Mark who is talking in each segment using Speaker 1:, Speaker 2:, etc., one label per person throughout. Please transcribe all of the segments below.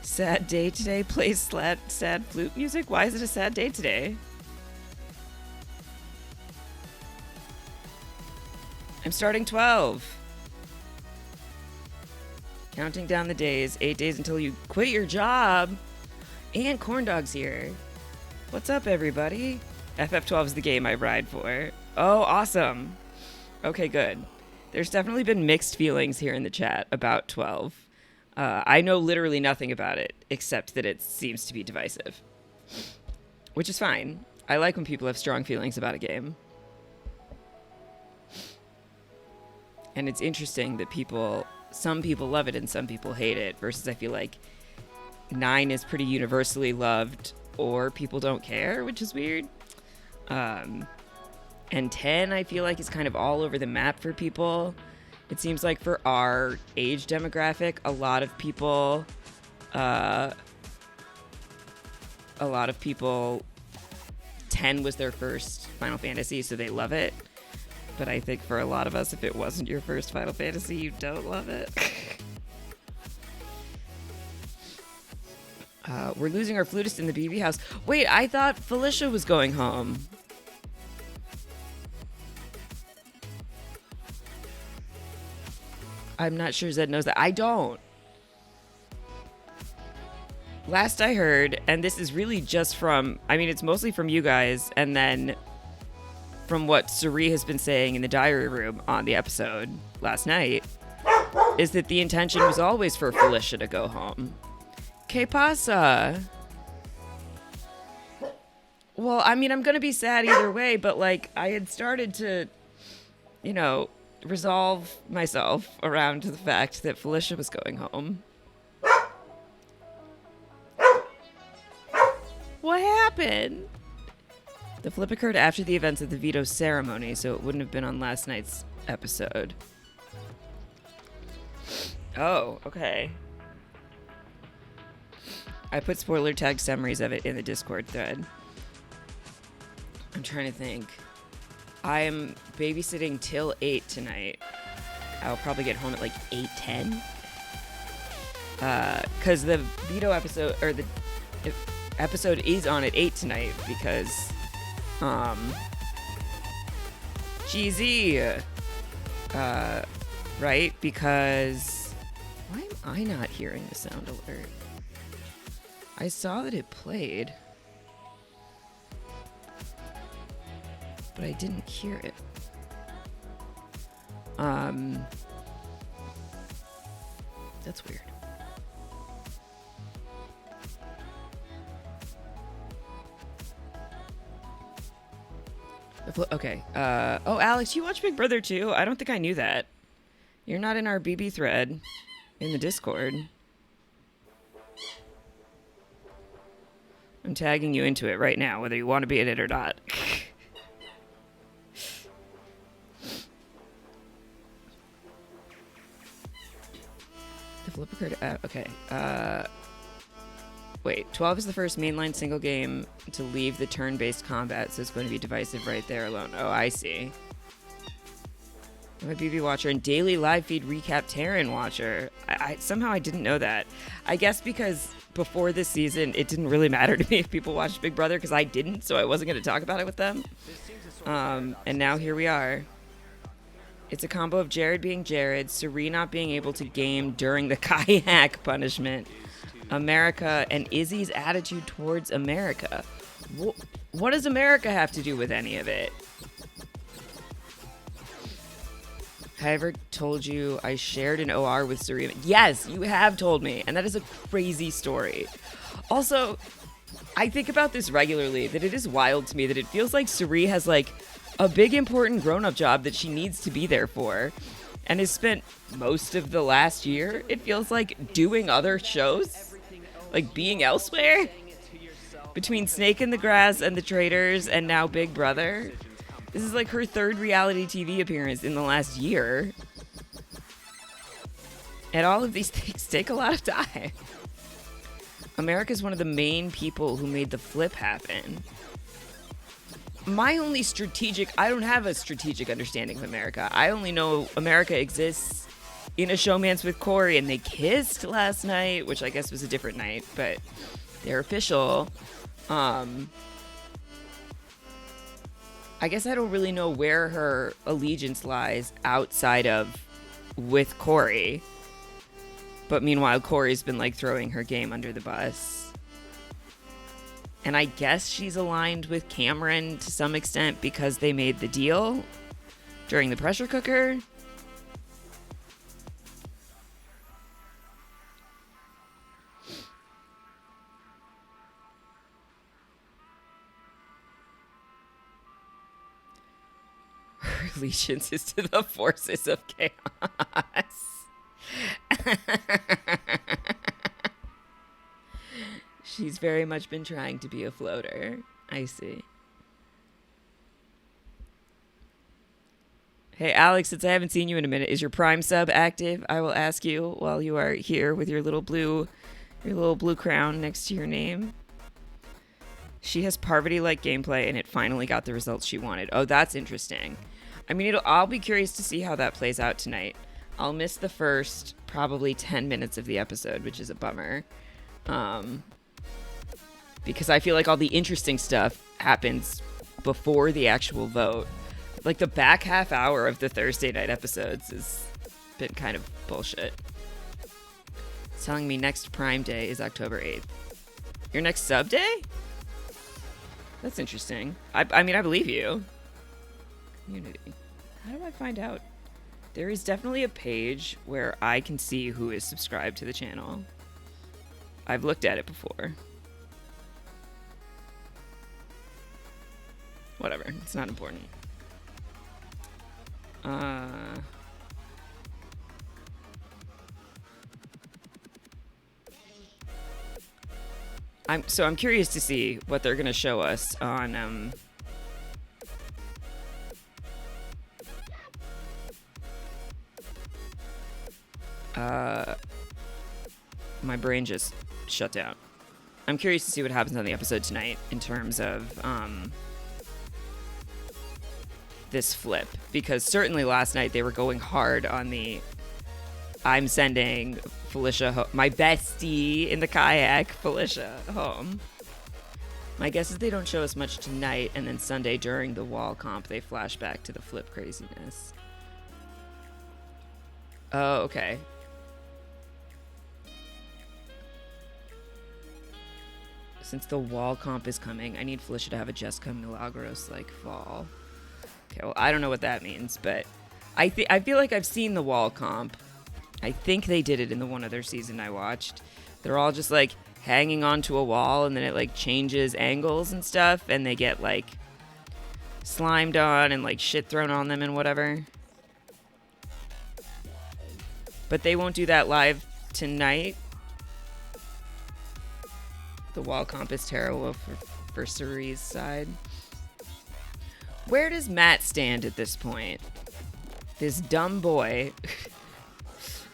Speaker 1: Sad day today. Plays sad flute music. Why is it a sad day today? I'm starting 12. Counting down the days. 8 days until you quit your job. And Corndog's here. What's up, everybody? FF12 is the game I ride for. Oh, awesome. Okay, good. There's definitely been mixed feelings here in the chat about 12. I know literally nothing about it, except that it seems to be divisive. Which is fine. I like when people have strong feelings about a game. And it's interesting that some people love it and some people hate it, versus I feel like 9 is pretty universally loved, or people don't care, which is weird. And 10, I feel like, is kind of all over the map for people. It seems like for our age demographic, a lot of people, 10 was their first Final Fantasy, so they love it. But I think for a lot of us, if it wasn't your first Final Fantasy, you don't love it. We're losing our flutist in the BB house. Wait, I thought Felicia was going home. I'm not sure Zed knows that. I don't. Last I heard, and this is really just from, I mean, it's mostly from you guys, and then from what Suri has been saying in the diary room on the episode last night, is that the intention was always for Felicia to go home. Que pasa? Well, I mean, I'm going to be sad either way, but, like, I had started to, resolve myself around the fact that Felicia was going home. What happened? The flip occurred after the events of the veto ceremony, so it wouldn't have been on last night's episode. Oh, okay. I put spoiler tag summaries of it in the Discord thread. I'm trying to think. I am babysitting till 8 tonight. I'll probably get home at like 8:10. Because the veto episode, or the episode is on at 8 tonight because, GZ, right? Because, why am I not hearing the sound alert? I saw that it played, but I didn't hear it. That's weird. Okay. Oh, Alex, you watch Big Brother too? I don't think I knew that. You're not in our BB thread in the Discord. I'm tagging you into it right now, whether you want to be in it or not. The flip occurred. Okay. Wait. 12 is the first mainline single game to leave the turn-based combat, so it's going to be divisive right there alone. Oh, I see. I'm a BB watcher and daily live feed recap Terran watcher. Somehow I didn't know that. I guess because before this season, it didn't really matter to me if people watched Big Brother, because I didn't, so I wasn't going to talk about it with them. And now here we are. It's a combo of Jared being Jared, Suri not being able to game during the kayak punishment, America, and Izzy's attitude towards America. What does America have to do with any of it? Have I ever told you I shared an OR with Suri? Yes, you have told me, and that is a crazy story. Also, I think about this regularly, that it is wild to me that it feels like Suri has, like, a big important grown-up job that she needs to be there for, and has spent most of the last year, it feels like, doing other shows, like being elsewhere, between Snake in the Grass and The Traitors and now Big Brother. This is like her third reality TV appearance in the last year, and all of these things take a lot of time. America's one of the main people who made the flip happen. My only I don't have a strategic understanding of America. I only know America exists in a showmance with Corey, and they kissed last night, which I guess was a different night, but they're official. I guess I don't really know where her allegiance lies outside of with Corey. But meanwhile, Corey's been like throwing her game under the bus. And I guess she's aligned with Cameron to some extent because they made the deal during the pressure cooker. Her allegiance is to the forces of chaos. She's very much been trying to be a floater. I see. Hey, Alex, since I haven't seen you in a minute, is your Prime sub active? I will ask you while you are here with your little blue crown next to your name. She has Parvati-like gameplay, and it finally got the results she wanted. Oh, that's interesting. I mean, I'll be curious to see how that plays out tonight. I'll miss the first probably 10 minutes of the episode, which is a bummer. Because I feel like all the interesting stuff happens before the actual vote. Like the back half hour of the Thursday night episodes has been kind of bullshit. It's telling me next Prime Day is October 8th. Your next sub day? That's interesting. I mean, I believe you. Community. How do I find out? There is definitely a page where I can see who is subscribed to the channel. I've looked at it before. Whatever, it's not important. I'm curious to see what they're gonna show us on my brain just shut down. I'm curious to see what happens on the episode tonight in terms of this flip, because certainly last night they were going hard on the I'm sending Felicia my bestie in the kayak, Felicia, home. My guess is they don't show us much tonight, and then Sunday during the wall comp they flash back to the flip craziness. Oh, okay. Since the wall comp is coming, I need Felicia to have a Jessica Milagros like fall. Okay, well, I don't know what that means, but I feel like I've seen the wall comp. I think they did it in the one other season I watched. They're all just like hanging onto a wall, and then it like changes angles and stuff, and they get like slimed on and like shit thrown on them and whatever. But they won't do that live tonight. The wall comp is terrible for Cerie's side. Where does Matt stand at this point? This dumb boy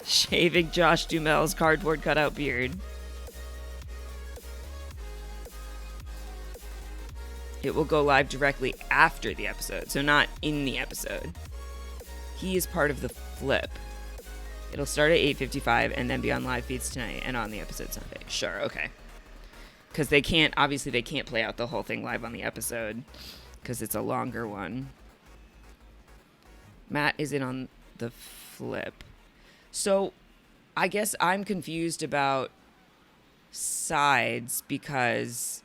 Speaker 1: shaving Josh Duhamel's cardboard cutout beard. It will go live directly after the episode, so not in the episode. He is part of the flip. It'll start at 8:55 and then be on live feeds tonight and on the episode Sunday. Sure, okay. Because they can't play out the whole thing live on the episode because it's a longer one. Matt is in on the flip. So I guess I'm confused about sides because,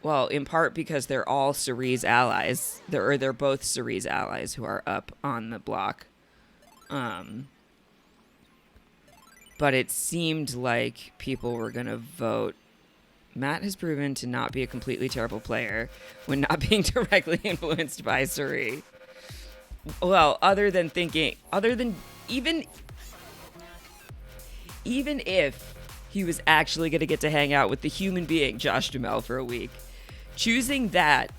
Speaker 1: well, in part because they're all Cerie's allies. They're both Cerie's allies who are up on the block. But it seemed like people were going to vote. Matt has proven to not be a completely terrible player when not being directly influenced by Cirie. Well, even if he was actually going to get to hang out with the human being Josh Duhamel for a week, choosing that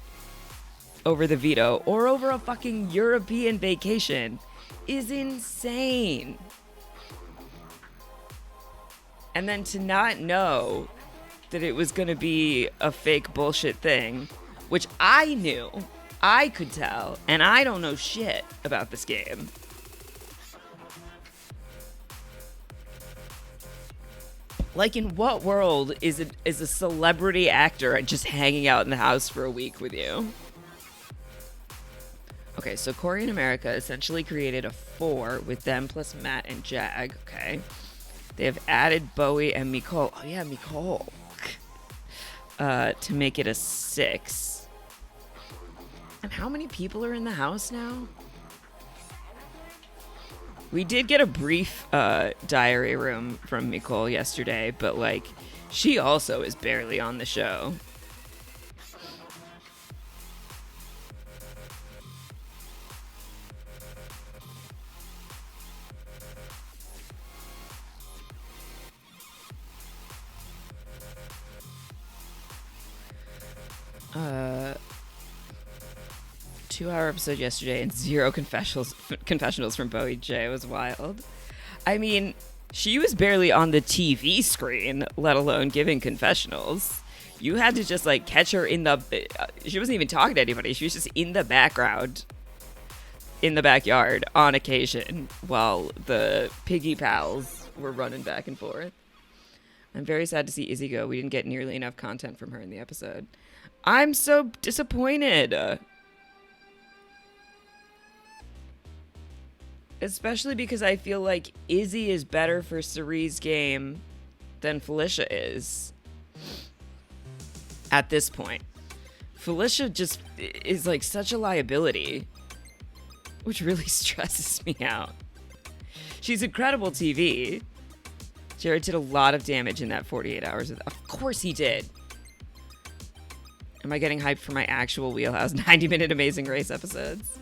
Speaker 1: over the veto or over a fucking European vacation is insane. And then to not know that it was going to be a fake bullshit thing, which I knew, I could tell, and I don't know shit about this game. Like, in what world is a celebrity actor just hanging out in the house for a week with you? Okay, so Corey and America essentially created a 4 with them plus Matt and Jag. Okay. They have added Bowie and Nicole. Oh, yeah, Nicole. To make it a 6. And how many people are in the house now? We did get a brief diary room from Nicole yesterday, but, like, she also is barely on the show. Two-hour episode yesterday and 0 confessionals from Bowie J. It was wild. I mean, she was barely on the TV screen, let alone giving confessionals. You had to just, like, catch her in the... she wasn't even talking to anybody. She was just in the background, in the backyard, on occasion, while the piggy pals were running back and forth. I'm very sad to see Izzy go. We didn't get nearly enough content from her in the episode. I'm so disappointed. Especially because I feel like Izzy is better for Cerie's game than Felicia is. At this point. Felicia just is like such a liability. Which really stresses me out. She's incredible TV. Jared did a lot of damage in that 48 hours. Of course he did. Am I getting hyped for my actual Wheelhouse 90-minute Amazing Race episodes?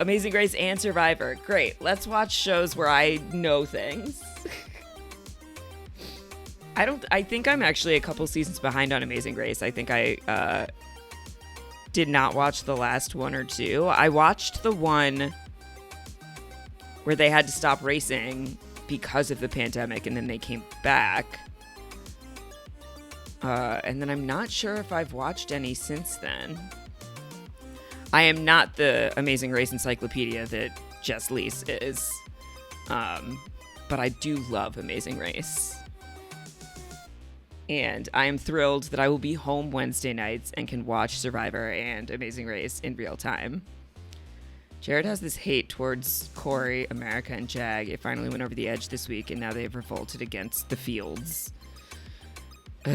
Speaker 1: Amazing Race and Survivor. Great. Let's watch shows where I know things. I think I'm actually a couple seasons behind on Amazing Race. I think I did not watch the last 1 or 2. I watched the one where they had to stop racing because of the pandemic and then they came back. And then I'm not sure if I've watched any since then. I am not the Amazing Race encyclopedia that Jess Lees is. But I do love Amazing Race. And I am thrilled that I will be home Wednesday nights and can watch Survivor and Amazing Race in real time. Jared has this hate towards Corey, America, and Jag. It finally went over the edge this week, and now they have revolted against the Fields. I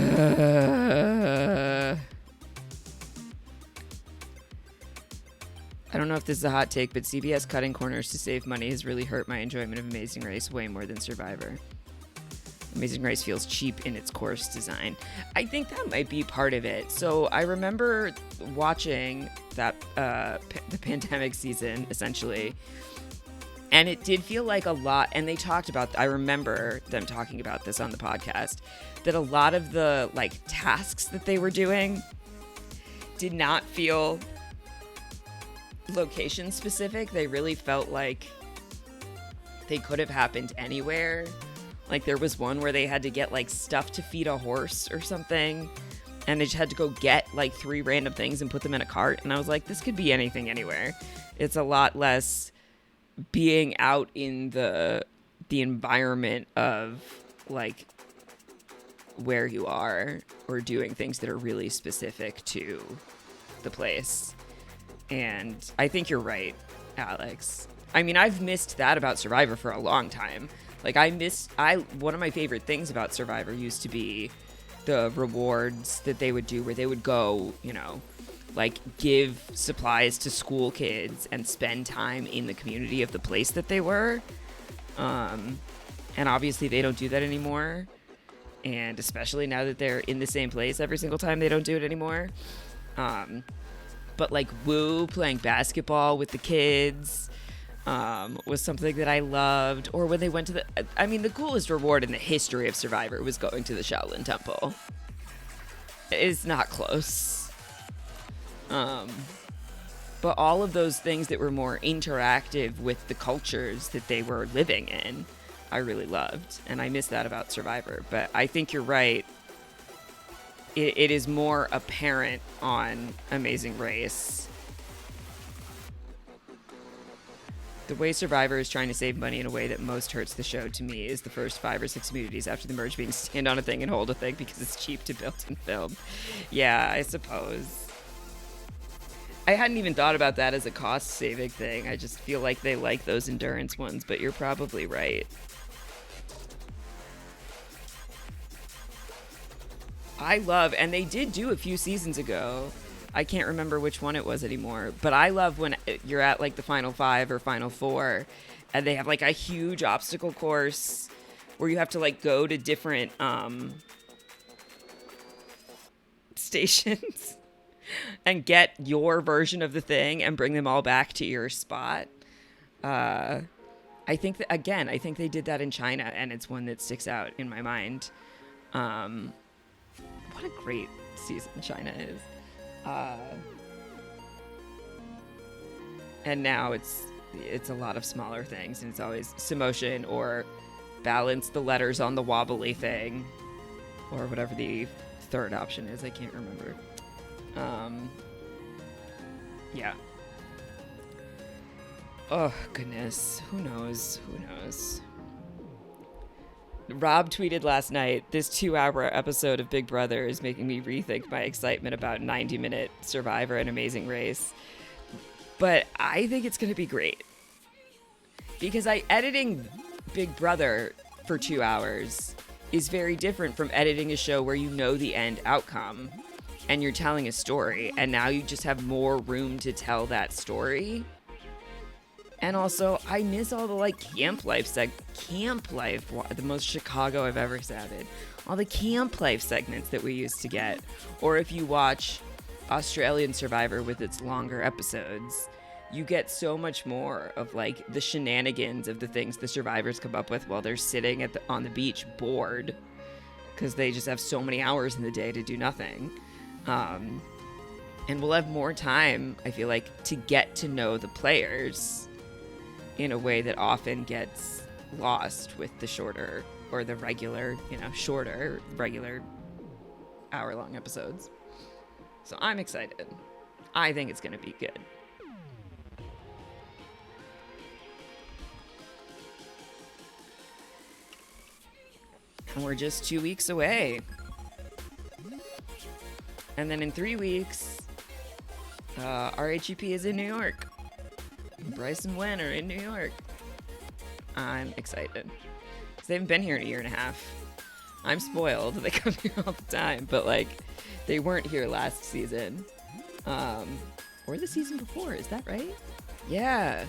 Speaker 1: don't know if this is a hot take, but CBS cutting corners to save money has really hurt my enjoyment of Amazing Race way more than Survivor. Amazing Race feels cheap in its course design. I think that might be part of it. So I remember watching that the pandemic season, essentially, and it did feel like a lot, and they talked about, I remember them talking about this on the podcast, that a lot of the, like, tasks that they were doing did not feel location specific. They really felt like they could have happened anywhere. Like, there was one where they had to get, like, stuff to feed a horse or something, and they just had to go get, like, 3 random things and put them in a cart, and I was like, this could be anything anywhere. It's a lot less being out in the environment of, like, where you are or doing things that are really specific to the place. And I think you're right, Alex. I mean, I've missed that about Survivor for a long time. Like, one of my favorite things about Survivor used to be the rewards that they would do where they would go, you know, like, give supplies to school kids and spend time in the community of the place that they were. And obviously they don't do that anymore. And especially now that they're in the same place every single time, they don't do it anymore. But, like, Woo playing basketball with the kids was something that I loved. Or when they went to the coolest reward in the history of Survivor was going to the Shaolin Temple. It's not close. But all of those things that were more interactive with the cultures that they were living in, I really loved. And I miss that about Survivor. But I think you're right. It is more apparent on Amazing Race. The way Survivor is trying to save money in a way that most hurts the show to me is the first 5 or 6 communities after the merge being stand on a thing and hold a thing because it's cheap to build and film. Yeah, I suppose. I hadn't even thought about that as a cost saving thing. I just feel like they like those endurance ones, but you're probably right. I love, and they did do a few seasons ago. I can't remember which one it was anymore, but I love when you're at like the final 5 or final 4 and they have like a huge obstacle course where you have to like go to different stations and get your version of the thing and bring them all back to your spot. I think that, again, I think they did that in China, and it's one that sticks out in my mind. What a great season China is. And now it's a lot of smaller things, and it's always Samotion or balance the letters on the wobbly thing, or whatever the third option is. I can't remember. Yeah. Oh, goodness. Who knows? Rob tweeted last night, this 2-hour episode of Big Brother is making me rethink my excitement about 90-minute Survivor and Amazing Race. But I think it's going to be great. Because editing Big Brother for 2 hours is very different from editing a show where you know the end outcome and you're telling a story, and now you just have more room to tell that story. And also, I miss all the like camp life, the most Chicago I've ever sounded. All the camp life segments that we used to get. Or if you watch Australian Survivor with its longer episodes, you get so much more of like the shenanigans of the things the survivors come up with while they're sitting on the beach bored, because they just have so many hours in the day to do nothing. And we'll have more time, I feel like, to get to know the players in a way that often gets lost with the shorter or the regular, shorter, regular hour-long episodes. So I'm excited. I think it's going to be good. And we're just 2 weeks away. And then in 3 weeks, RHEP is in New York. Bryce and Wen are in New York. I'm excited. Because they haven't been here in a year and a half. I'm spoiled. They come here all the time. But, like, they weren't here last season. Or the season before. Is that right? Yeah.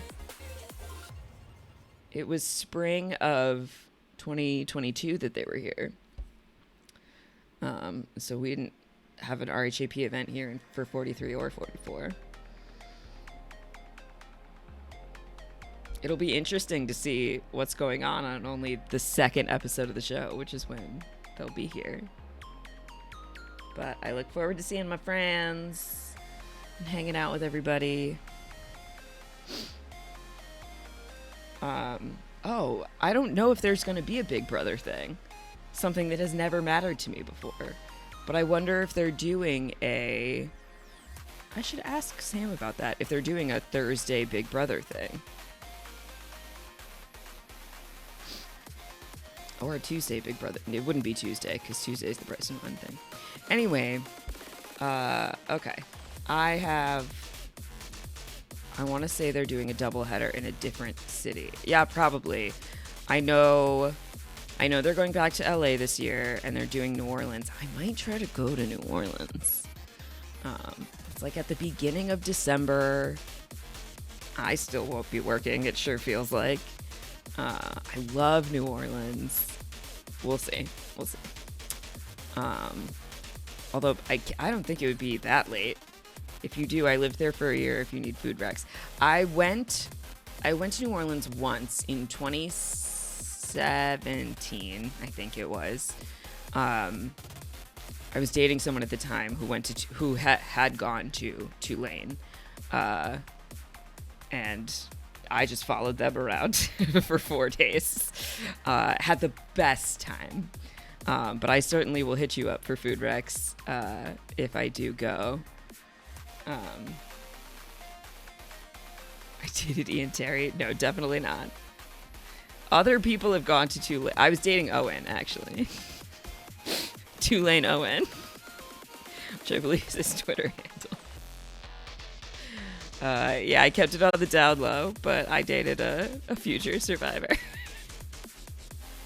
Speaker 1: It was spring of 2022 that they were here. So we didn't have an RHAP event here for 43 or 44. It'll be interesting to see what's going on only the second episode of the show, which is when they'll be here. But I look forward to seeing my friends and hanging out with everybody. Oh, I don't know if there's going to be a Big Brother thing. Something that has never mattered to me before. But I wonder if they're doing I should ask Sam about that, if they're doing a Thursday Big Brother thing. Or a Tuesday Big Brother. It wouldn't be Tuesday, because Tuesday's the Bryce and Wen thing. Anyway, okay. I want to say they're doing a doubleheader in a different city. Yeah, probably. I know they're going back to LA this year, and they're doing New Orleans. I might try to go to New Orleans. It's like at the beginning of December. I still won't be working, it sure feels like. I love New Orleans. We'll see. Although I don't think it would be that late. If you do, I lived there for a year if you need food recs. I went to New Orleans once in 2017, I think it was. I was dating someone at the time who had gone to Tulane. And I just followed them around for 4 days. Had the best time. But I certainly will hit you up for food recs if I do go. I dated Ian Terry. No, definitely not. Other people have gone to Tulane. I was dating Owen, actually. Tulane Owen, which I believe is his Twitter handle. Yeah, I kept it on the down low, but I dated a future survivor.